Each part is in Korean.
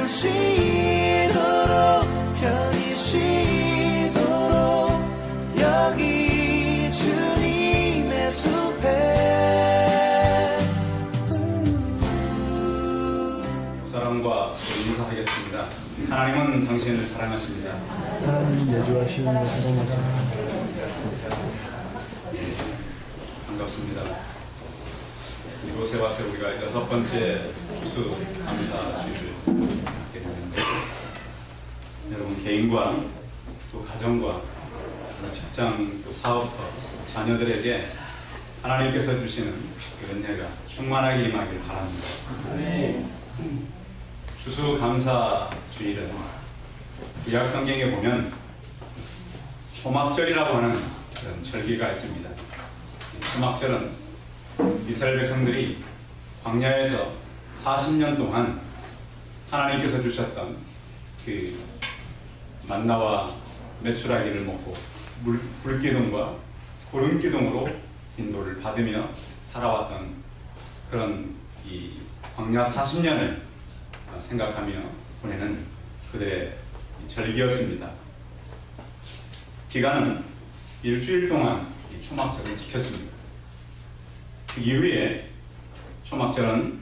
잠깐 쉬도록 편히 쉬도록 여기 주님의 숲에 사랑과 인사하겠습니다. 하나님은 당신을 사랑하십니다. 하나님 내주하시는 것을 사랑하십니다. 반갑습니다. 이곳에 와서 우리가 6번째 추수감사주일을 갖게 되는데, 여러분 개인과 또 가정과 직장 또 사업터 자녀들에게 하나님께서 주시는 그 은혜가 충만하게 임하길 바랍니다. 추수감사주일은 구약 성경에 보면 초막절이라고 하는 그런 절기가 있습니다. 초막절은 이스라엘 백성들이 광야에서 40년 동안 하나님께서 주셨던 그 만나와 메추라기를 먹고 불기둥과 구름기둥으로 인도를 받으며 살아왔던 그런 이 광야 40년을 생각하며 보내는 그들의 절기였습니다. 기간은 일주일 동안 이 초막절을 지켰습니다. 그 이후에 초막절은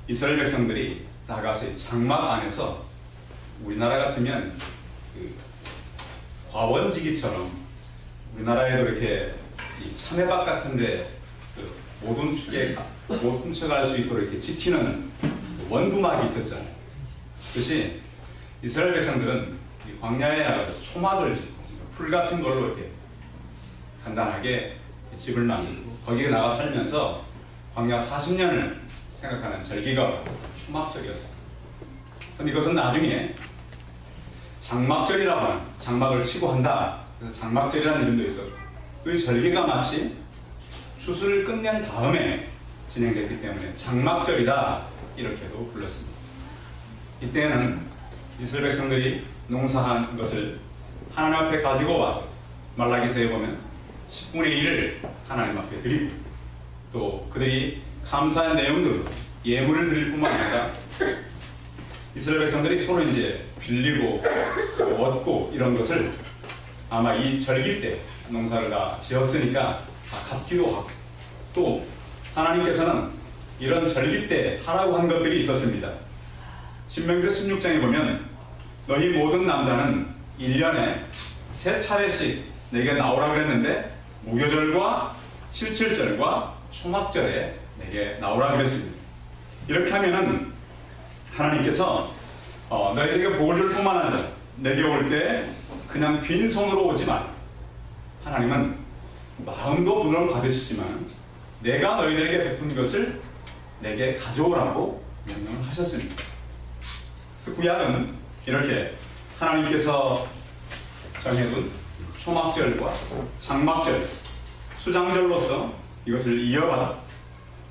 이스라엘 백성들이 나가서 장막 안에서 우리나라 같으면 그 과원지기처럼 우리나라에도 이렇게 이 참외밭 같은데 그 못 훔쳐갈 수 있도록 이렇게 지키는 원두막이 있었잖아요. 그것이 이스라엘 백성들은 이 광야에 나가서 초막을 짓고 풀 같은 걸로 이렇게 간단하게 집을 만들고 거기에 나가 살면서 광야 40년을 생각하는 절기가 초막절이었습니다. 그런데 이것은 나중에 장막절이라고 하는, 장막을 치고 한다, 그래서 장막절이라는 이름도 있었고, 또 이 절기가 마치 추수를 끝낸 다음에 진행됐기 때문에 장막절이다 이렇게도 불렀습니다. 이때는 이스라엘 백성들이 농사한 것을 하나님 앞에 가지고 와서 말라기서에 보면 10분의 1을 하나님 앞에 드리고, 또 그들이 감사한 내용들로 예물을 드릴 뿐만 아니라 이스라엘 백성들이 서로 이제 빌리고 얻고 이런 것을 아마 이 절기 때 농사를 다 지었으니까 다 갚기도 하고, 또 하나님께서는 이런 절기 때 하라고 한 것들이 있었습니다. 신명기서 16장에 보면 너희 모든 남자는 1년에 3차례씩 내게 나오라 그랬는데 무교절과 실칠절과 초막절에 내게 나오라 그랬습니다. 이렇게 하면은 하나님께서 너희에게 복을 줄 뿐만 아니라 내게 올 때 그냥 빈손으로 오지 마. 하나님은 마음도 물론 받으시지만 내가 너희들에게 베푼 것을 내게 가져오라고 명령을 하셨습니다. 그래서 구약은 이렇게 하나님께서 정해둔 초막절과 장막절, 수장절로서 이것을 이어가다,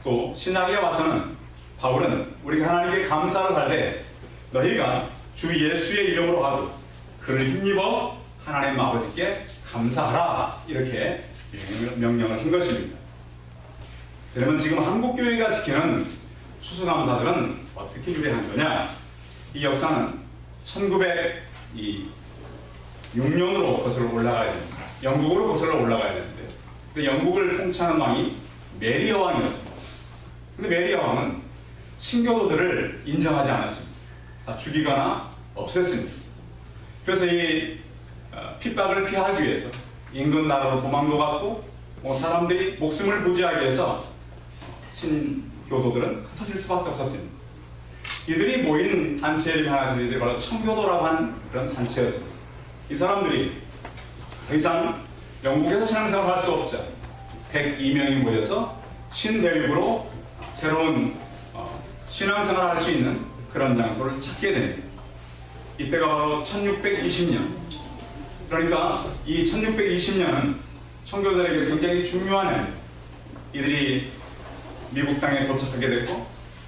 또 신약에 와서는 바울은 우리가 하나님께 감사를 할 때 너희가 주 예수의 이름으로 하고 그를 힘입어 하나님 아버지께 감사하라 이렇게 명령을 한 것입니다. 그러면 지금 한국교회가 지키는 추수감사들은 어떻게 유래한 거냐? 이 역사는 1906년으로 거슬러 올라가야 됩니다. 영국으로 거슬러 올라가야 되는데, 근데 영국을 통치하는 왕이 메리어 왕이었습니다. 근데 메리어 왕은 신교도들을 인정하지 않았습니다. 다 죽이거나 없앴습니다. 그래서 이 핍박을 피하기 위해서 인근 나라로 도망도 갔고, 사람들이 목숨을 부지하기 위해서 신교도들은 흩어질 수밖에 없었습니다. 이들이 모인 단체 이름이 하나 있었는데 바로 청교도라고 하는 그런 단체였습니다. 이 사람들이 더 이상 영국에서 신앙생활을 할 수 없자 102명이 모여서 신대륙으로 새로운 신앙생활을 할 수 있는 그런 장소를 찾게 됩니다. 이때가 바로 1620년. 그러니까 이 1620년은 청교도들에게 굉장히 중요한 해입니다. 이들이 미국 땅에 도착하게 됐고,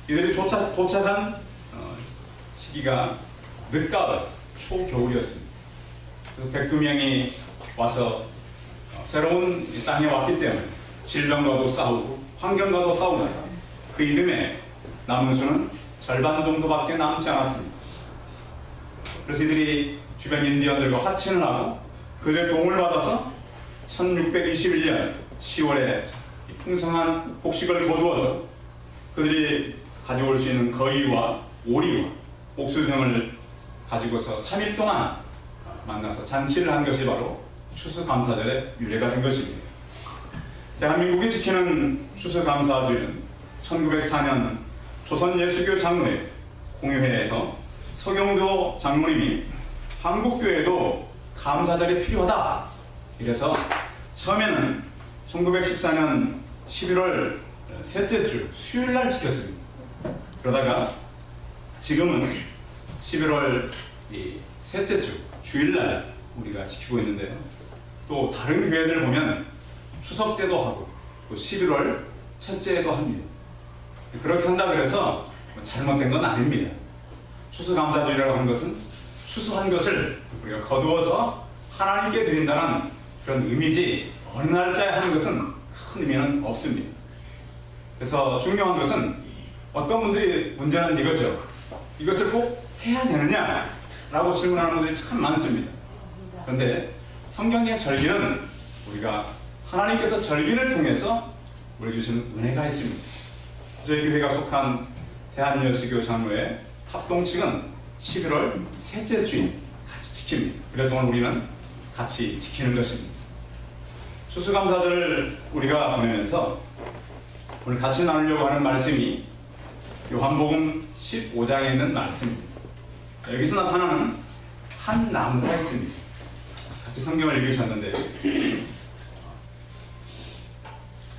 이들이 도착한 시기가 늦가을, 초겨울이었습니다. 그래서 102명이 와서 새로운 땅에 왔기 때문에 질병과도 싸우고 환경과도 싸우다가 그 이듬해 남은 수는 절반 정도밖에 남지 않았습니다. 그래서 이들이 주변 인디언들과 화친을 하고 그들의 도움을 받아서 1621년 10월에 풍성한 곡식을 거두어서 그들이 가져올 수 있는 거위와 오리와 옥수 등을 가지고서 3일 동안 만나서 잔치를 한 것이 바로 추수감사절의 유래가 된 것입니다. 대한민국이 지키는 추수감사주일은 1904년 조선예수교 장로회 공유회에서 서경조 장로님이 한국교회도 감사절이 필요하다 이래서 처음에는 1914년 11월 셋째 주 수요일날 지켰습니다. 그러다가 지금은 11월 셋째 주 주일날 우리가 지키고 있는데요. 또 다른 교회들 보면 추석 때도 하고 또 11월 첫째에도 합니다. 그렇게 한다 그래서 잘못된 건 아닙니다. 추수감사주일이라고 하는 것은 추수한 것을 우리가 거두어서 하나님께 드린다는 그런 의미지 어느 날짜에 하는 것은 큰 의미는 없습니다. 그래서 중요한 것은 어떤 분들이 문제는 이거죠. 이것을 꼭 해야 되느냐? 라고 질문하는 분들이 참 많습니다. 그런데 성경의 절기는 우리가 하나님께서 절기를 통해서 우리 주시는 은혜가 있습니다. 저희 교회가 속한 대한예수교 장로회 합동측은 11월 셋째 주일 같이 지킵니다. 그래서 오늘 우리는 같이 지키는 것입니다. 추수감사절 우리가 보내면서 오늘 같이 나누려고 하는 말씀이 요한복음 15장에 있는 말씀입니다. 여기서 나타나는 한 나무가 있습니다. 같이 성경을 읽으셨는데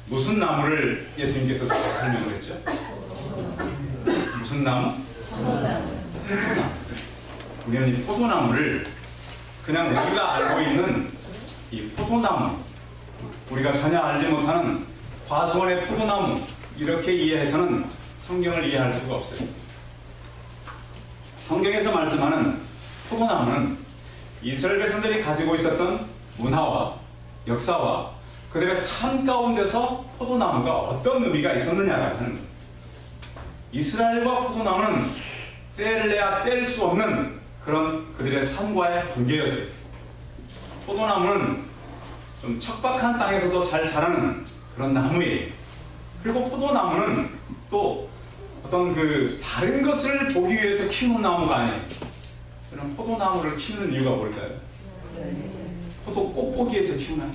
무슨 나무를 예수님께서 설명을 했죠? 무슨 나무? 포도나무. 우리는 이 포도나무를 그냥 우리가 알고 있는 이 포도나무, 우리가 전혀 알지 못하는 과수원의 포도나무 이렇게 이해해서는 성경을 이해할 수가 없어요. 성경에서 말씀하는 포도나무는 이스라엘 백성들이 가지고 있었던 문화와 역사와 그들의 삶 가운데서 포도나무가 어떤 의미가 있었느냐라고 하는 거예요. 이스라엘과 포도나무는 뗄래야 뗄 수 없는 그런 그들의 삶과의 관계였어요. 포도나무는 좀 척박한 땅에서도 잘 자라는 그런 나무예요. 그리고 포도나무는 또 어떤 그 다른 것을 보기 위해서 키우는 나무가 아니에요. 그럼 포도나무를 키우는 이유가 뭘까요? 포도 꽃 보기 위해서 키우나요?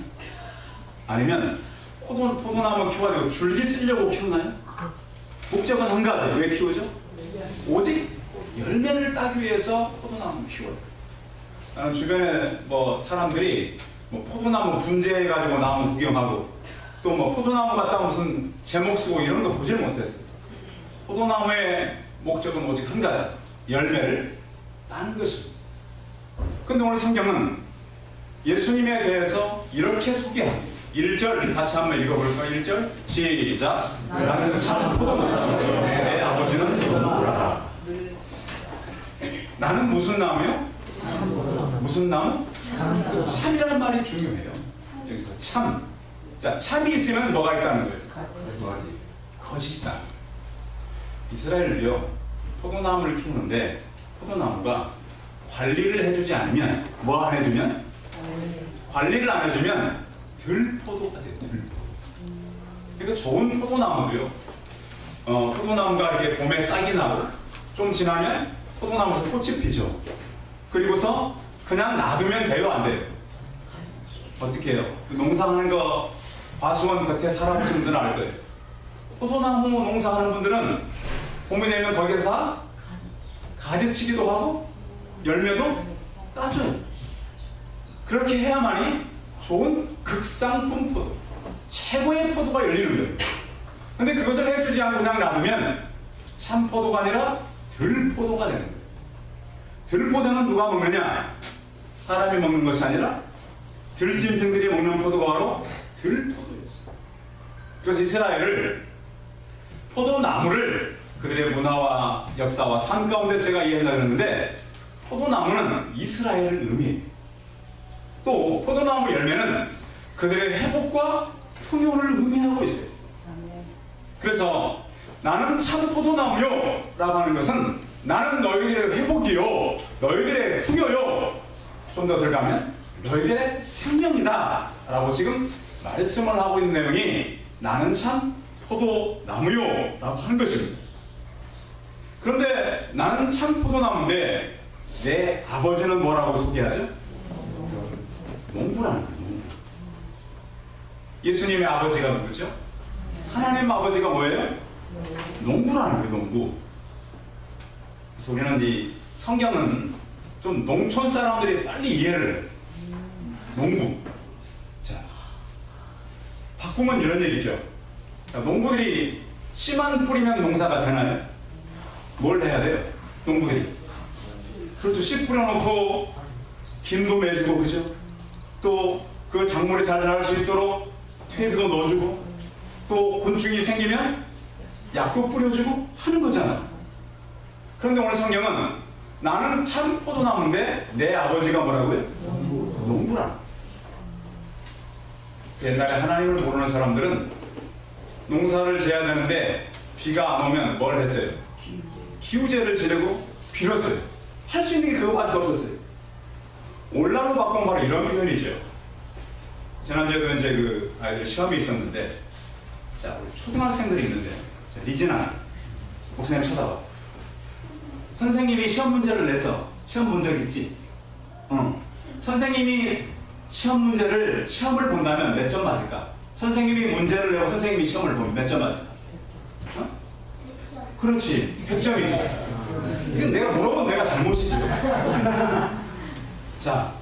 아니면 포도나무 키워가지고 줄기 쓰려고 키우나요? 목적은 한 가지. 왜 키우죠? 오직 열매를 따기 위해서 포도나무 키워요. 나는 주변에 사람들이 포도나무 분재해가지고 나무 구경하고 또 포도나무 갖다 무슨 제목 쓰고 이런 거 보질 못했어요. 포도나무의 목적은 오직 한 가지. 열매를 따는 것입니다. 근데 오늘 성경은 예수님에 대해서 이렇게 소개합니다. 1절 같이 한번 읽어볼까요? 1절 시작. 나는 참 포도나무 내 아버지는 포도나무라. 나는 무슨 나무요? 무슨 나무? 그 참이라는 말이 중요해요. 여기서 참. 자, 참이 있으면 뭐가 있다는 거예요? 거짓이 있다. 이스라엘도요 포도나무를 키우는데 포도나무가 관리를 해주지 않으면 뭐 안 해주면? 관리를 안 해주면 들포도가 돼요. 들포도. 그러니까 좋은 포도나무도요 포도나무가 이렇게 봄에 싹이 나고 좀 지나면 포도나무에서 꽃이 피죠. 그리고서 그냥 놔두면 돼요, 안 돼요? 어떻게 해요? 농사하는 거 과수원 곁에 살아보신 분들은 알 거예요. 포도나무 농사하는 분들은 봄이 되면 거기서 다 가지치기도 하고 열매도 따줘요. 그렇게 해야만이 좋은 극상품 포도, 최고의 포도가 열리는 거예요. 근데 그것을 해주지 않고 그냥 놔두면 참 포도가 아니라 들포도가 되는 거예요. 들포도는 누가 먹느냐? 사람이 먹는 것이 아니라 들짐승들이 먹는 포도가 바로 들포도였어요. 그래서 이스라엘을 포도나무를 그들의 문화와 역사와 삶 가운데 제가 이해하려고 했는데 포도나무는 이스라엘을 의미해요. 또 포도나무 열매는 그들의 회복과 풍요를 의미하고 있어요. 그래서 나는 참 포도나무요 라고 하는 것은 나는 너희들의 회복이요, 너희들의 풍요요, 좀 더 들어가면 너희들의 생명이다 라고 지금 말씀을 하고 있는 내용이 나는 참 포도나무요 라고 하는 것입니다. 그런데 나는 참 포도나무인데 내 아버지는 뭐라고 소개하죠? 농부라는 거예요. 농부. 예수님의 아버지가 누구죠? 하나님 아버지가 뭐예요? 농부라는 거예요. 농부. 그래서 우리는 이 성경은 좀 농촌 사람들이 빨리 이해를 해요. 농부. 자, 바꾸면 이런 얘기죠. 자, 농부들이 씨만 뿌리면 농사가 되나요? 뭘 해야 돼요? 농부들이. 그렇죠. 씨 뿌려놓고 김도 매주고, 그죠? 또 그 작물이 잘 자랄 수 있도록 퇴비도 넣어주고, 또 곤충이 생기면 약도 뿌려주고 하는 거잖아. 그런데 오늘 성경은 나는 참 포도나무인데 내 아버지가 뭐라고요? 농부라. 옛날에 하나님을 모르는 사람들은 농사를 지어야 되는데 비가 안 오면 뭘 했어요? 기우제를 지르고 빌었어요. 할 수 있는 게 그거밖에 없었어요. 오늘날로 바꾸면 바로 이런 표현이죠. 지난주에도 이제 그 아이들 시험이 있었는데, 자, 우리 초등학생들이 있는데, 자, 리진아, 목사님 쳐다봐. 선생님이 시험 문제를 내서 시험 본 적 있지? 선생님이 시험을 본다면 몇 점 맞을까? 선생님이 문제를 내고 선생님이 시험을 보면 몇 점 맞을까? 그렇지, 100점이지. 이건 내가 물어본 내가 잘못이지. 자,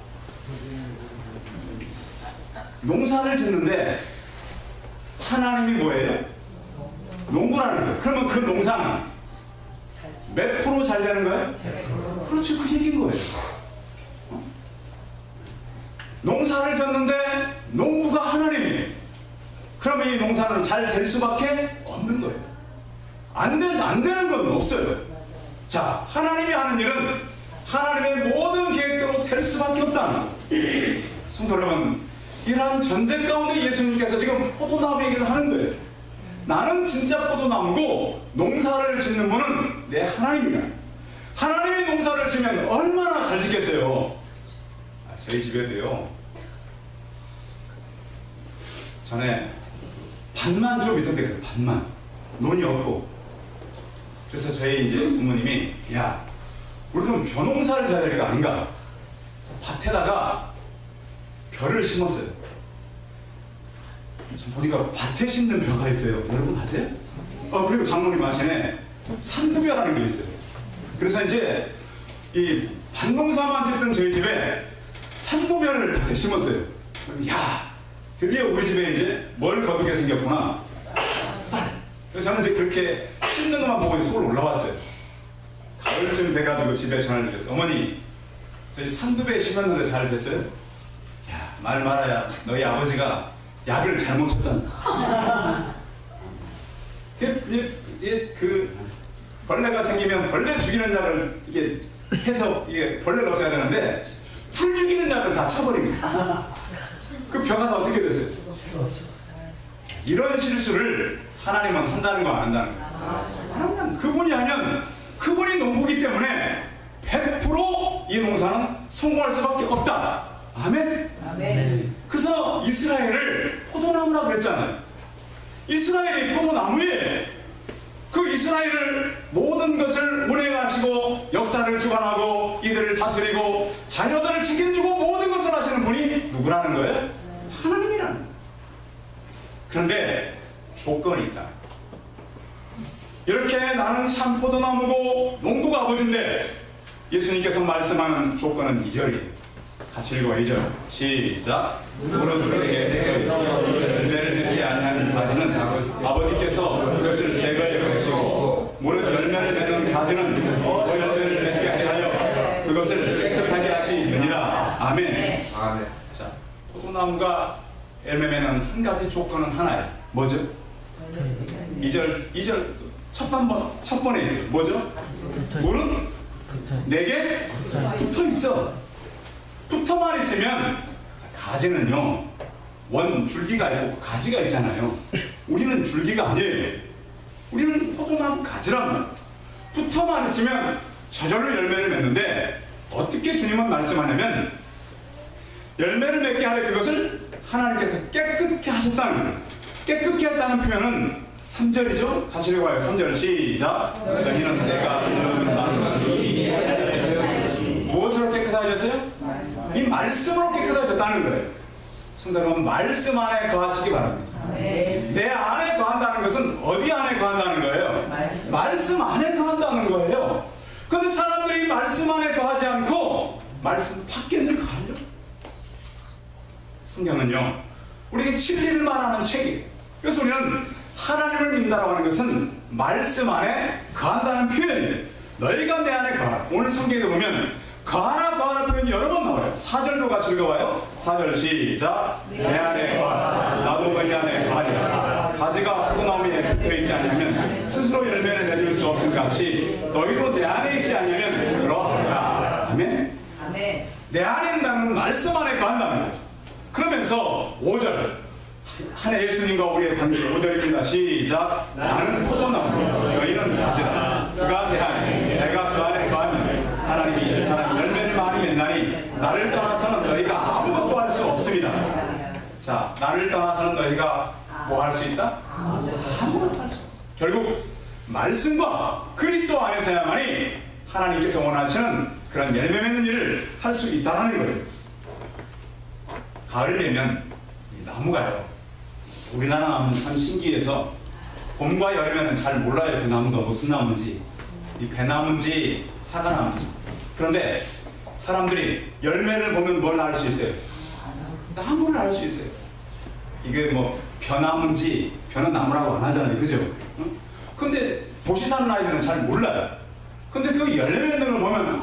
농사를 짓는데 하나님이 뭐예요? 농부라는 거예요. 그러면 그 농사는 몇 프로 잘 되는 거예요? 그렇지, 그 얘기인 거예요. 농사를 졌는데 농부가 하나님이에요. 그러면 이 농사는 잘 될 수밖에 없는 거예요. 안 되는 건 없어요. 자, 하나님이 하는 일은 하나님의 모든 계획대로 될 수밖에 없다는 거예요. 성도 여러분, 이러한 전쟁 가운데 예수님께서 지금 포도나무 얘기를 하는 거예요. 나는 진짜 포도나무고 농사를 짓는 분은 내 하나님이다. 하나님이 농사를 지면 얼마나 잘 짓겠어요. 저희 집에도요, 전에 밭만 좀 있었는데, 밭만 논이 없고, 그래서 저희 이제 부모님이, 야, 우리 좀 벼농사를 지어야 될 거 아닌가. 그래서 밭에다가 벼를 심었어요. 보니까 밭에 심는 벼가 있어요. 여러분 아세요? 그리고 장모님 아시네, 산두벼라는 게 있어요. 그래서 이제 이 밭농사만 짓던 저희 집에 산두벼를 밭에 심었어요. 야, 드디어 우리 집에 이제 뭘 거두게 생겼구나. 쌀. 그래서 저는 이제 그렇게 심는 것만 보고 서울 올라왔어요. 가을쯤 돼가지고 집에 전화를 드렸어요. 어머니, 저희 산두벼 심었는데 잘 됐어요? 야, 말 말아야 너희 아버지가 약을 잘못 쳤잖아. 이게 그 벌레가 생기면 벌레 죽이는 약을 이게 해서 이게 벌레가 없어야 되는데 풀 죽이는 약을 다 쳐버린 거예요. 그 벼가 다 어떻게 됐어요? 이런 실수를 하나님은 한다는 거 안 한다는 거? 하나님, 그분이 하면 그분이 농부기 때문에 100% 이 농사는 성공할 수밖에 없다. 아멘? 아멘. 그래서 이스라엘을 포도나무라고 했잖아요. 이스라엘이 포도나무에 그 이스라엘을 모든 것을 운행하시고 역사를 주관하고 이들을 다스리고 자녀들을 책임지고 모든 것을 하시는 분이 누구라는 거예요? 하나님이라는 거예요. 그런데 조건이 있다. 이렇게 나는 참 포도나무고 농부가 아버지인데 예수님께서 말씀하는 조건은 2절이에요. 같이 읽어. 2절 시작. 무릇 그에게 되어있어 열매를 맺지 아니하는 가지는 아버지께서 그것을 제거해 버리시고 무릇 열매를 맺는 가지는 더 열매를 맺게 하여 그것을 깨끗하게 하시느니라. 아멘. 아멘. 자, 포도나무가 열매 맺는 한 가지 조건은 하나예요. 뭐죠? 2절 첫 번에 있어요. 뭐죠? 무릇 내게 붙어 있어. 붙어만 있으면, 가지는요 원 줄기가 있고 가지가 있잖아요. 우리는 줄기가 아니에요. 우리는 포도나무 가지랍니다. 붙어만 있으면 저절로 열매를 맺는데 어떻게 주님은 말씀하냐면 열매를 맺게 하려 그것을 하나님께서 깨끗게 하셨다는 거예요. 깨끗게 했다는 표현은 3절이죠. 가시려고 해요. 3절 시작. 너희는 내가 일러준 말을 이미 무엇으로 깨끗하셨어요? 이 말씀으로 깨끗하셨다는 거예요. 성도 여러분, 말씀 안에 거하시기 바랍니다. 내 안에 거한다는 것은 어디 안에 거한다는 거예요? 말씀 안에 거한다는 거예요. 그런데 사람들이 말씀 안에 거하지 않고 말씀 밖에 늘 거하려. 성경은요, 우리에게 진리를 말하는 책이에요. 그래서 우리는 하나님을 믿는다고 하는 것은 말씀 안에 거한다는 표현이에요. 너희가 내 안에 거하라. 오늘 성경에도 보면 거하라 거하라 표현이 여러 번 나와요. 4절도 같이 읽어봐요. 4절 시작. 내 안에 거하라. 나도 너희 안에 거하리라. 가지가 포도나무에 붙어있지 않으면 스스로 열매를 맺을 수 없을 같이 너희도 내 안에 있지 않으면 그러하리라. 아멘. 내 안에 있다는 말씀 안에 거한다는 거예요. 그러면서 5절 한 예수님과 우리의 관계 5절입니다. 시작. 나는 포도나무 너희는 가지라. 그가 내 안에 내가 그 안에 거하면 하나님이 사람이 열매를 많이 맺나니 나를 떠나서는 너희가 아무것도 할 수 없습니다. 자, 나를 떠나서는 너희가 뭐 할 수 있다? 아무것도 할 수 없다. 결국 말씀과 그리스도 안에서야만이 하나님께서 원하시는 그런 열매 맺는 일을 할 수 있다는 거예요. 가을 되면 이 나무가요, 우리나라 나무는 참 신기해서 봄과 여름에는 잘 몰라요. 그 나무가 무슨 나무인지, 이 배나무인지 사과나무인지. 그런데 사람들이 열매를 보면 뭘 알 수 있어요? 나무를 알 수 있어요. 이게 뭐 벼나무인지, 벼는 나무라고 안 하잖아요, 그죠? 근데 도시 사는 아이들은 잘 몰라요. 근데 그 열매 맺는 걸 보면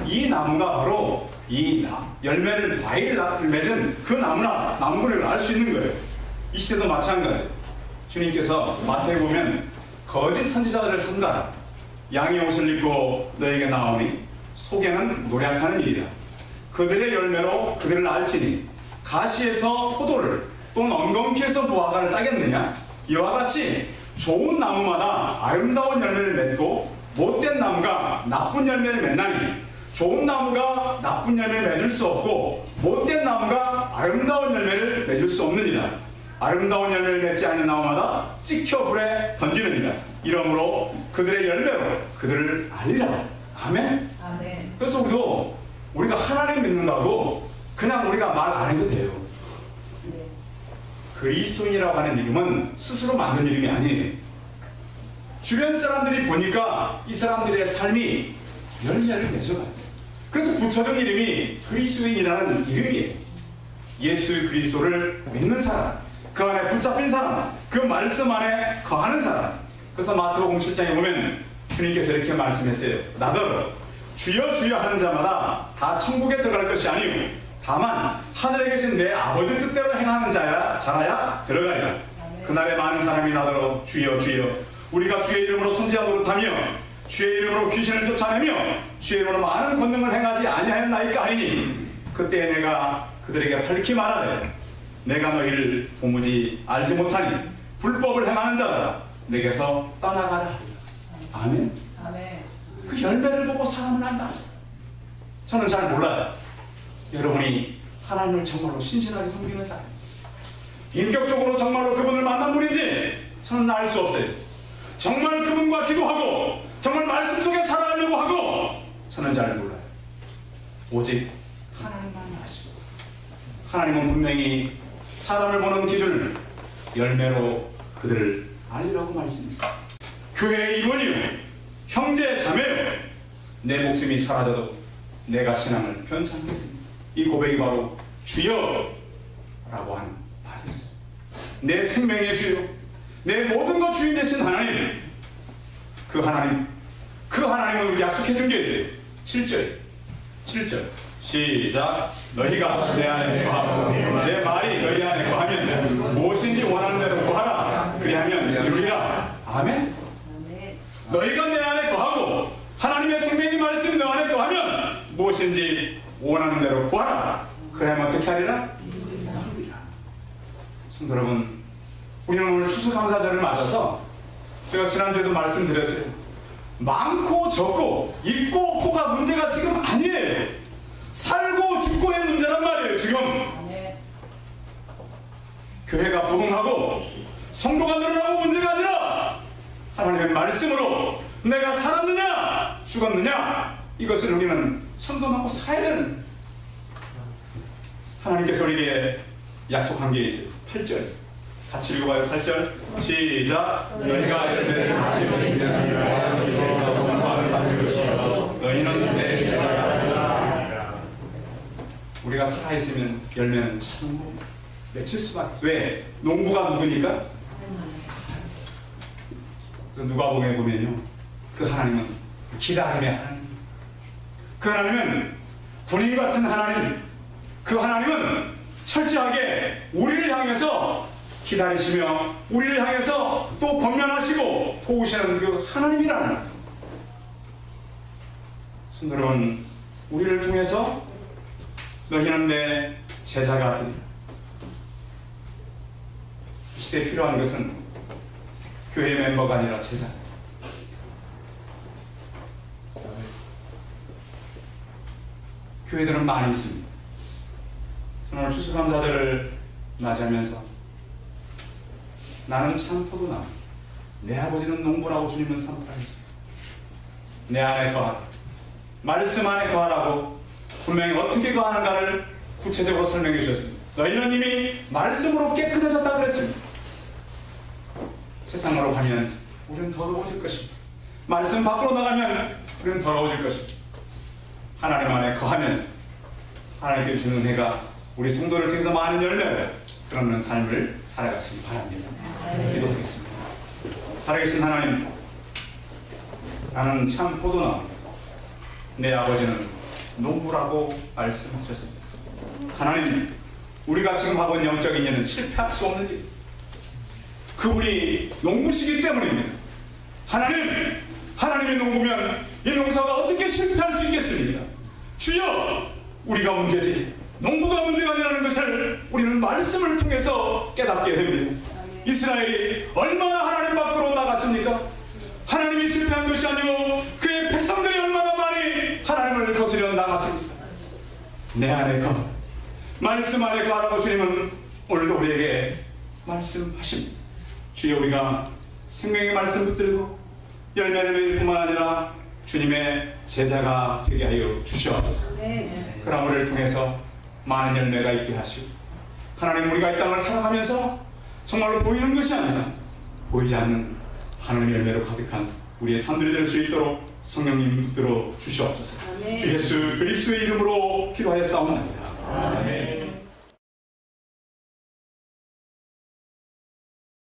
이 나무가 바로 이 열매를 과일을 맺은 그 나무를 알 수 있는 거예요. 이 시대도 마찬가지예요. 주님께서 마태에 보면 거짓 선지자들을 삼가라. 양의 옷을 입고 너에게 나오니 속에는 노략하는 일이라. 그들의 열매로 그들을 알지니 가시에서 포도를 또는 엉겅퀴에서 무화과를 따겠느냐? 이와 같이 좋은 나무마다 아름다운 열매를 맺고 못된 나무가 나쁜 열매를 맺나니 좋은 나무가 나쁜 열매를 맺을 수 없고 못된 나무가 아름다운 열매를 맺을 수 없느니라. 아름다운 열매를 맺지 않는 나무마다 찍혀 불에 던지느니라. 이러므로 그들의 열매로 그들을 알리라. 아멘. 그래서 우리가 하나님 믿는다고 그냥 우리가 말 안 해도 돼요. 그리스도인이라고 하는 이름은 스스로 만든 이름이 아니에요. 주변 사람들이 보니까 이 사람들의 삶이 열매를 맺어가요. 그래서 붙여준 이름이 그리스도인이라는 이름이에요. 예수 그리스도를 믿는 사람, 그 안에 붙잡힌 사람, 그 말씀 안에 거하는 사람. 그래서 마태복음 7장에 보면 주님께서 이렇게 말씀했어요. 나더러 주여 주여 하는 자마다 다 천국에 들어갈 것이 아니오 다만 하늘에 계신 내 아버지 뜻대로 행하는 자라야 들어가리라. 그날에 많은 사람이 나더러 주여 주여 우리가 주의 이름으로 선지하도록 하며 주의 이름으로 귀신을 쫓아내며 주의 이름으로 많은 권능을 행하지 아니하였나이까 하리니 그때 내가 그들에게 밝히 말하되 내가 너희를 도무지 알지 못하니 불법을 행하는 자들아 내게서 떠나가라 하리라. 아멘. 그 열매를 보고 사람을 안다. 저는 잘 몰라요. 여러분이 하나님을 정말로 신실하게 섬기는 사람, 인격적으로 정말로 그분을 만난 분인지 저는 알 수 없어요. 정말 그분과 기도하고 정말 말씀 속에 살아가려고 하고 저는 잘 몰라요. 오직 하나님만 아시고 하나님은 분명히 사람을 보는 기준을 열매로 그들을 알리라고 말씀했습니다. 교회의 임원이요 형제 자매요 내 목숨이 사라져도 내가 신앙을 변치 않겠습니다. 이 고백이 바로 주여 라고 하는 말이었어요. 내 생명의 주여, 내 모든 것 주인 되신 하나님, 그 하나님은 우리 약속해 준 게 있어요. 7절 시작. 너희가 내 안에 거하고 내 말이 너희 안에 거하면 무엇인지 원하는 대로 거하라. 그리하면 이루리라. 아멘. 너희가 내 안에 거하고 하나님의 생명의 말씀이 너 안에 거하면 무엇인지 원하는 대로 구하라. 그러면 어떻게 하리라? 이루리라. 성도 여러분, 우리는 오늘 추수감사절을 맞아서 제가 지난주에도 말씀드렸어요. 많고 적고 있고 없고가 문제가 지금 아니에요. 살고 죽고의 문제란 말이에요. 지금 교회가 부흥하고 성도가 늘어나고 문제가 아니라 하나님의 말씀으로 내가 살았느냐 죽었느냐 이것을 우리는 점검하고 살아야 되는, 하나님께서 우리에게 약속한 게 있어요. 8절 같이 읽어봐요. 8절 시작. 너희가 열매를 맺지 못하면 영광을 받을 것이요 너희는 내 제자라. 우리가 살아있으면 열매는 참 맺힐 수밖에. 왜? 농부가 누구니까? 누가복음에 보면요, 그 하나님은 기다림의 하나님, 그 하나님은 군인 같은 하나님, 그 하나님은 철저하게 우리를 향해서 기다리시며 우리를 향해서 또 권면하시고 도우시는 그 하나님이라는, 성도 여러분, 우리를 통해서 너희는 내 제자가 되리라. 이 시대에 필요한 것은 교회 멤버가 아니라 제자. 교회들은 많이 있습니다. 저는 오늘 추수감사절을 맞이하면서 나는 참 포도나무, 내 아버지는 농부라고 주님은 선포하셨어요. 내 안에 거하라, 말씀 안에 거하라고 분명히 어떻게 거하는가를 구체적으로 설명해 주셨습니다. 너희는 이미 말씀으로 깨끗해졌다 그랬습니다. 세상으로 가면 우리는 더러워질 것입니다. 말씀 밖으로 나가면 우리는 더러워질 것입니다. 하나님 안에 거하면서 하나님께 주는 은혜가 우리 성도를 통해서 많은 열매를 드러내는 삶을 살아가시기 바랍니다. 기도하겠습니다. 살아계신 하나님, 나는 참 포도나무, 내 아버지는 농부라고 말씀하셨습니다. 하나님, 우리가 지금 하고 있는 영적인 일은 실패할 수 없는 일, 그분이 농부시기 때문입니다. 하나님, 하나님이 농부면 이 농사가 어떻게 실패할 수 있겠습니까? 주여, 우리가 문제지 농부가 문제가 아니라는 것을 우리는 말씀을 통해서 깨닫게 됩니다. 이스라엘이 얼마나 하나님 밖으로 나갔습니까? 하나님이 실패한 것이 아니고 그의 백성들이 얼마나 많이 하나님을 거스려 나갔습니까? 내 안에 거, 말씀 안에 거하라고 주님은 오늘도 우리에게 말씀하십니다. 주여, 우리가 생명의 말씀 붙들고 열매를 맺을 뿐만 아니라 주님의 제자가 되게 하여 주시옵소서. 그럼 우리를 통해서 많은 열매가 있게 하시고, 하나님, 우리가 이 땅을 살아가면서 정말로 보이는 것이 아니라 보이지 않는 하나님의 열매로 가득한 우리의 삶들이 될 수 있도록 성령님 붙들어 주시옵소서. 주 예수 그리스도의 이름으로 기도하여 싸움합니다.